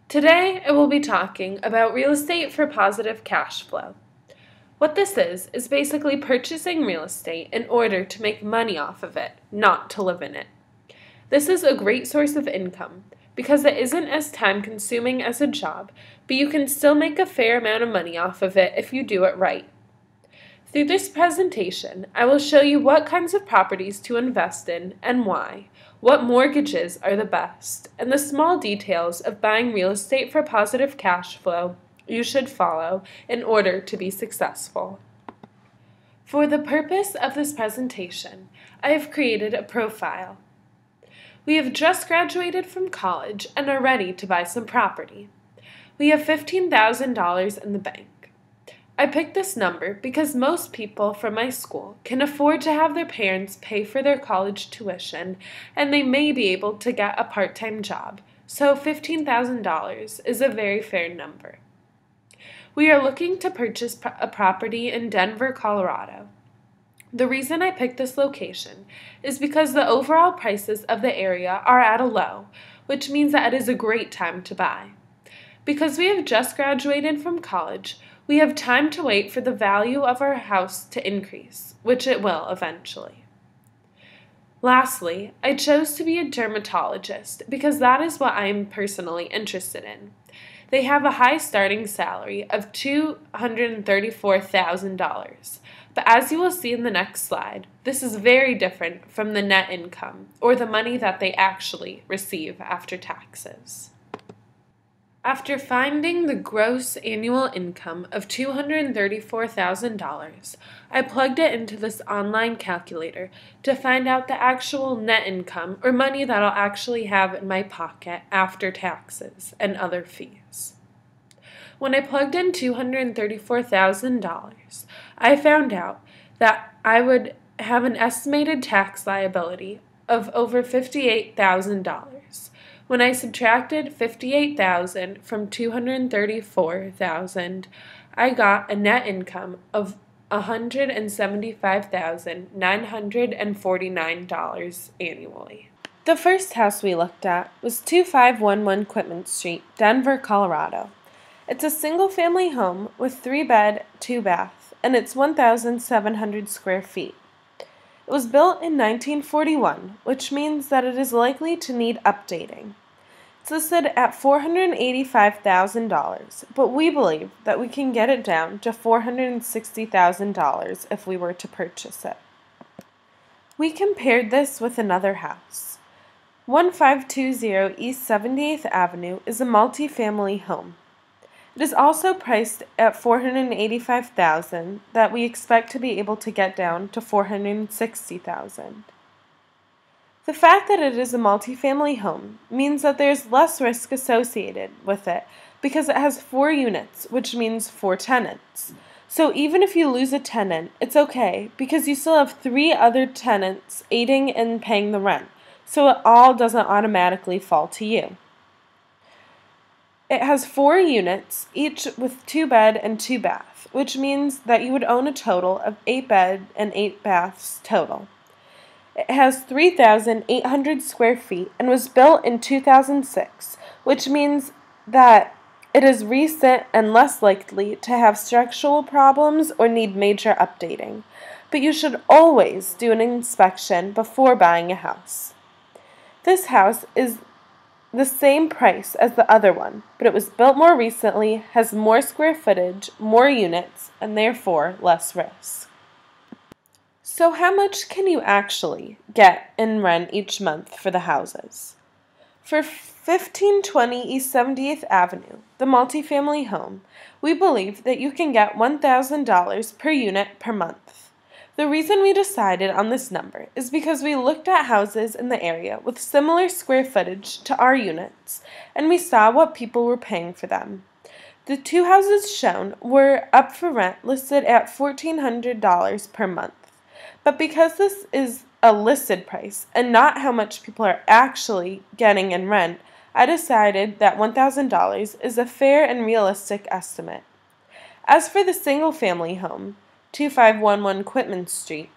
Today, I will be talking about real estate for positive cash flow. What this is basically purchasing real estate in order to make money off of it, not to live in it. This is a great source of income because it isn't as time-consuming as a job, but you can still make a fair amount of money off of it if you do it right. Through this presentation, I will show you what kinds of properties to invest in and why, what mortgages are the best, and the small details of buying real estate for positive cash flow you should follow in order to be successful. For the purpose of this presentation, I have created a profile. We have just graduated from college and are ready to buy some property. We have $15,000 in the bank. I picked this number because most people from my school can afford to have their parents pay for their college tuition, and they may be able to get a part-time job, so $15,000 is a very fair number. We are looking to purchase a property in Denver, Colorado. The reason I picked this location is because the overall prices of the area are at a low, which means that it is a great time to buy. Because we have just graduated from college, we have time to wait for the value of our house to increase, which it will eventually. Lastly, I chose to be a dermatologist because that is what I am personally interested in. They have a high starting salary of $234,000, but as you will see in the next slide, this is very different from the net income, or the money that they actually receive after taxes. After finding the gross annual income of $234,000, I plugged it into this online calculator to find out the actual net income, or money that I'll actually have in my pocket after taxes and other fees. When I plugged in $234,000, I found out that I would have an estimated tax liability of over $58,000. When I subtracted $58,000 from $234,000, I got a net income of $175,949 annually. The first house we looked at was 2511 Quitman Street, Denver, Colorado. It's a single-family home with 3-bed, 2-bath, and it's 1,700 square feet. It was built in 1941, which means that it is likely to need updating. It's listed at $485,000, but we believe that we can get it down to $460,000 if we were to purchase it. We compared this with another house. 1520 East 78th Avenue is a multi-family home. It is also priced at $485,000 that we expect to be able to get down to $460,000. The fact that it is a multi-family home means that there is less risk associated with it because it has 4 units, which means 4 tenants. So even if you lose a tenant, it's okay because you still have 3 other tenants aiding in paying the rent, so it all doesn't automatically fall to you. It has 4 units, each with 2-bed and 2-bath, which means that you would own a total of 8-bed and 8 baths total. It has 3,800 square feet and was built in 2006, which means that it is recent and less likely to have structural problems or need major updating. But you should always do an inspection before buying a house. This house is the same price as the other one, but it was built more recently, has more square footage, more units, and therefore less risk. So how much can you actually get in rent each month for the houses? For 1520 East 70th Avenue, the multifamily home, we believe that you can get $1,000 per unit per month. The reason we decided on this number is because we looked at houses in the area with similar square footage to our units, and we saw what people were paying for them. The 2 houses shown were up for rent listed at $1,400 per month. But because this is a listed price and not how much people are actually getting in rent, I decided that $1,000 is a fair and realistic estimate. As for the single-family home, 2511 Quitman Street,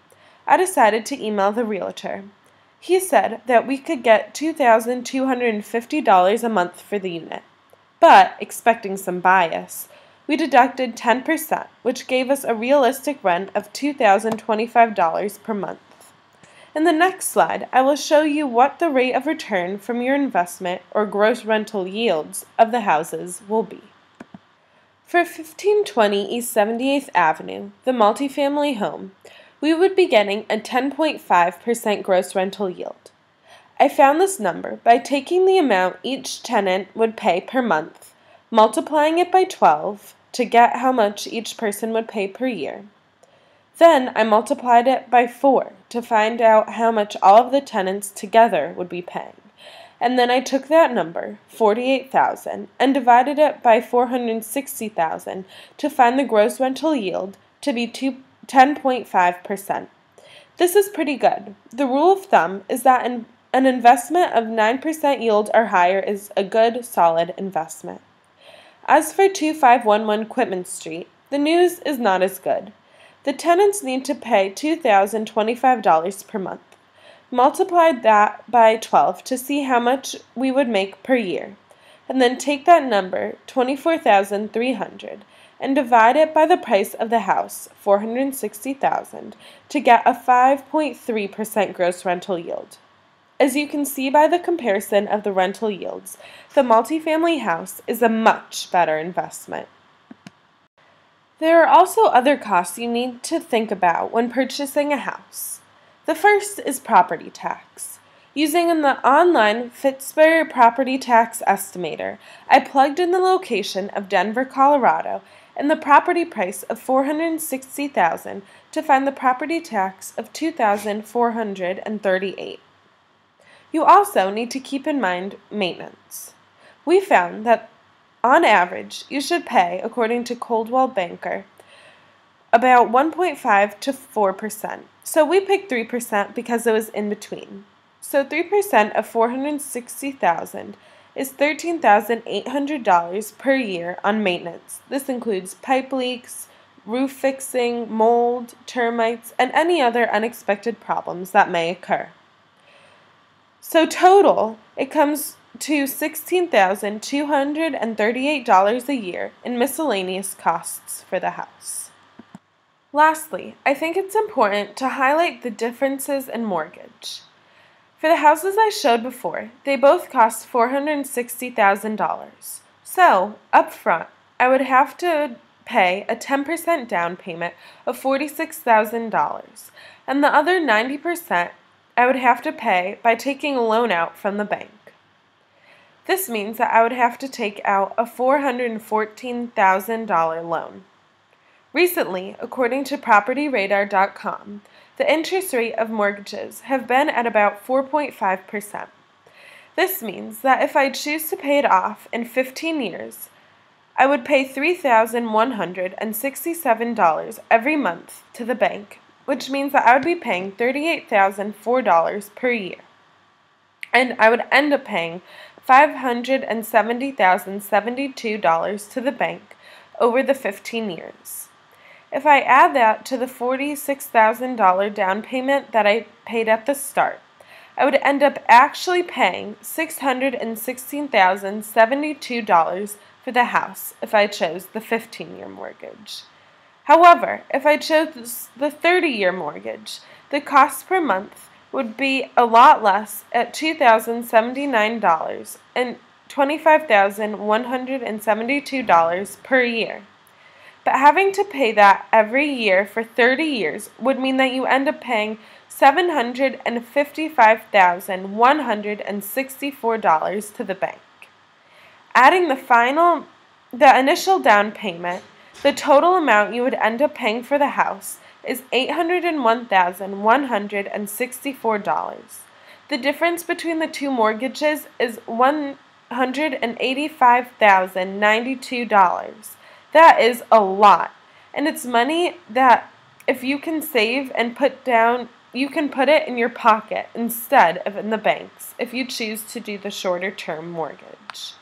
I decided to email the realtor. He said that we could get $2,250 a month for the unit. but expecting some bias, we deducted 10%, which gave us a realistic rent of $2,025 per month. In the next slide, I will show you what the rate of return from your investment or gross rental yields of the houses will be. For 1520 East 78th Avenue, the multifamily home, we would be getting a 10.5% gross rental yield. I found this number by taking the amount each tenant would pay per month, multiplying it by 12 to get how much each person would pay per year. Then I multiplied it by 4 to find out how much all of the tenants together would be paying. And then I took that number, 48,000, and divided it by 460,000 to find the gross rental yield to be 10.5%. This is pretty good. The rule of thumb is that an investment of 9% yield or higher is a good, solid investment. As for 2511 Quitman Street, the news is not as good. The tenants need to pay $2,025 per month. Multiply that by 12 to see how much we would make per year, and then take that number, 24,300, and divide it by the price of the house, 460,000, to get a 5.3% gross rental yield. As you can see by the comparison of the rental yields, the multifamily house is a much better investment. There are also other costs you need to think about when purchasing a house. The first is property tax. Using the online Fitspir property tax estimator, I plugged in the location of Denver, Colorado, and the property price of $460,000 to find the property tax of $2,438. You also need to keep in mind maintenance. We found that on average, you should pay, according to Coldwell Banker, about 1.5 to 4%. So we picked 3% because it was in between. So 3% of $460,000 is $13,800 per year on maintenance. This includes pipe leaks, roof fixing, mold, termites, and any other unexpected problems that may occur. So total, it comes to $16,238 a year in miscellaneous costs for the house. Lastly, I think it's important to highlight the differences in mortgage. For the houses I showed before, they both cost $460,000. So, up front, I would have to pay a 10% down payment of $46,000, and the other 90% I would have to pay by taking a loan out from the bank. This means that I would have to take out a $414,000 loan. Recently, according to PropertyRadar.com, the interest rate of mortgages have been at about 4.5%. This means that if I choose to pay it off in 15 years, I would pay $3,167 every month to the bank, which means that I would be paying $38,004 per year. And I would end up paying $570,072 to the bank over the 15 years. If I add that to the $46,000 down payment that I paid at the start, I would end up actually paying $616,072 for the house if I chose the 15-year mortgage. However, if I chose the 30-year mortgage, the cost per month would be a lot less at $2,079 and $25,172 per year. But having to pay that every year for 30 years would mean that you end up paying $755,164 to the bank. Adding the initial down payment, the total amount you would end up paying for the house is $801,164. The difference between the two mortgages is $185,092. That is a lot, and it's money that if you can save and put down, you can put it in your pocket instead of in the banks if you choose to do the shorter term mortgage.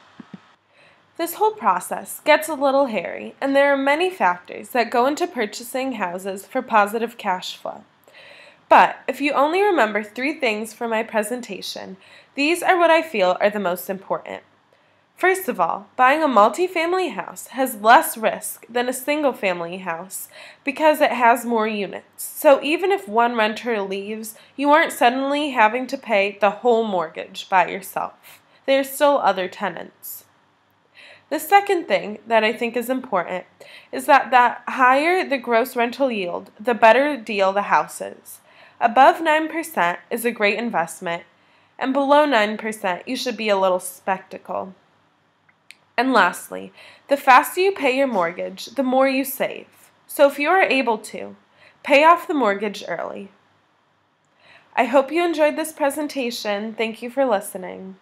This whole process gets a little hairy, and there are many factors that go into purchasing houses for positive cash flow. But if you only remember 3 things from my presentation, these are what I feel are the most important. First of all, buying a multifamily house has less risk than a single-family house because it has more units. So even if one renter leaves, you aren't suddenly having to pay the whole mortgage by yourself. There are still other tenants. The second thing that I think is important is that the higher the gross rental yield, the better deal the house is. Above 9% is a great investment, and below 9% you should be a little skeptical. And lastly, the faster you pay your mortgage, the more you save. So if you are able to, pay off the mortgage early. I hope you enjoyed this presentation. Thank you for listening.